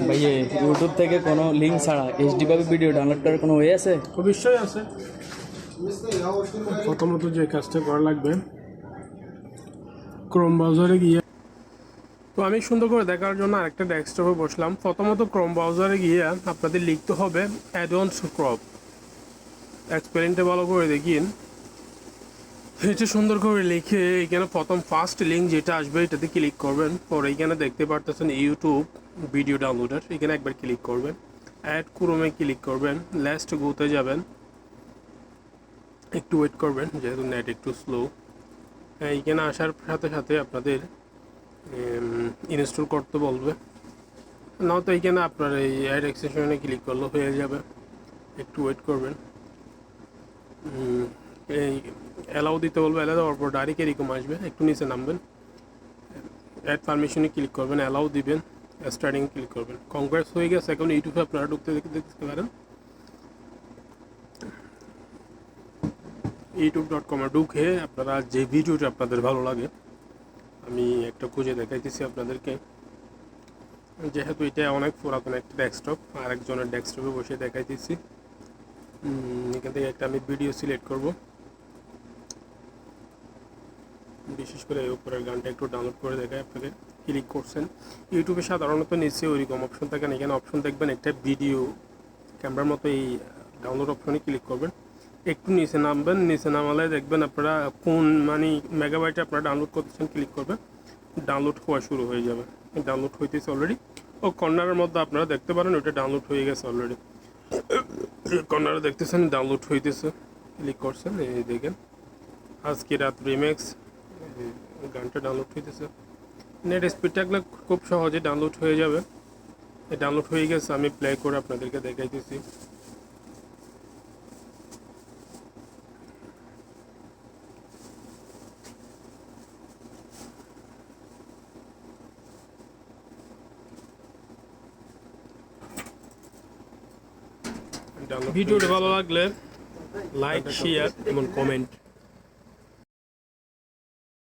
ভাই ইউটিউব থেকে কোনো লিঙ্ক ছাড়া এইচডি ভাবে ভিডিও ডাউনলোড করার কোনো ওয়ে আছে? অবশ্যই আছে। প্রথমত যে কাজটা করা লাগবে, ক্রোম ব্রাউজারে গিয়ে, তো আমি সুন্দর করে দেখার জন্য আরেকটা ডেস্কটপে বসলাম। প্রথমত ক্রোম ব্রাউজারে গিয়ে আপনাদের লিখতে হবে অ্যাডভান্স ক্রপ। এক্সপেরিয়েন্টে ভালো করে দেখিন, এটা সুন্দর করে লিখে এখানে প্রথম ফার্স্ট লিঙ্ক যেটা আসবে এটাতে ক্লিক করবেন। পরে এখানে দেখতে পারতেছেন ইউটিউব ভিডিও ডাউনলোডার, এখানে একবার ক্লিক করবেন। অ্যাড ক্রোমে ক্লিক করবেন, লাস্ট গোতে যাবেন, একটু ওয়েট করবেন যেহেতু নেট একটু স্লো। এইখানে আসার সাথে সাথে আপনাদের ইনস্টল করতে বলবে, নাও তো এইখানে আপনার এই অ্যাড এক্সটেনশনে ক্লিক করলে হয়ে যাবে। একটু ওয়েট করবেন, এই অ্যালাউ দিতে বলবে, অ্যালাউ দেওয়ার পর ডাইরেক্ট এরকম আসবে, একটু নিচে নামবেন, অ্যাড পারমিশনে ক্লিক করবেন, অ্যালাউ দিবেন, স্টার্টিং ক্লিক করবেন। কংগ্রেস হয়ে গেছে। এখন ইউটিউবে আপনারা ঢুকতে দেখতে পারেন, youtube.com ঢুকে আপনারা যে ভিডিওটা আপনাদের ভালো লাগে, আমি একটা খুঁজে দেখাইতেছি আপনাদেরকে। যেহেতু এটা অনেক পুরাতন একটা ডেস্কটপ, আর একজনের ডেস্কটপে বসে দেখাইতেছি। এখান থেকে একটা আমি ভিডিও সিলেক্ট করব, বিশেষ করে এই উপরের গানটা একটু ডাউনলোড করে দেখায় আপনাদের। ক্লিক করছেন, ইউটিউবে সাধারণত নিচে ওইরকম অপশন থাকে না, এখানে অপশন দেখবেন একটা ভিডিও ক্যামেরার মতো, এই ডাউনলোড অপশনে ক্লিক করবেন। একটু নিচে নামবেন, নিচে নামালে দেখবেন আপনারা কোন মেগাবাইটে আপনারা ডাউনলোড করতেছেন, ক্লিক করবেন, ডাউনলোড হওয়া শুরু হয়ে যাবে। ডাউনলোড হইতেছে অলরেডি। ও কর্নারের মধ্যে আপনারা দেখতে পারেন ওইটা ডাউনলোড হয়ে গেছে অলরেডি। কর্নারে দেখতেছেন ডাউনলোড হইতেছে, ক্লিক করছেন, এই দেখেন আজকে রাত রিমেক্স গানটা ডাউনলোড হইতেছে। নেট স্পিড থাকলে খুব সহজে ডাউনলোড হয়ে যাবে। ডাউনলোড হয়ে গেছে, আমি প্লে করে আপনাদেরকে দেখাইতেছি। ভিডিওটা ভালো লাগলে লাইক, শেয়ার এবং কমেন্ট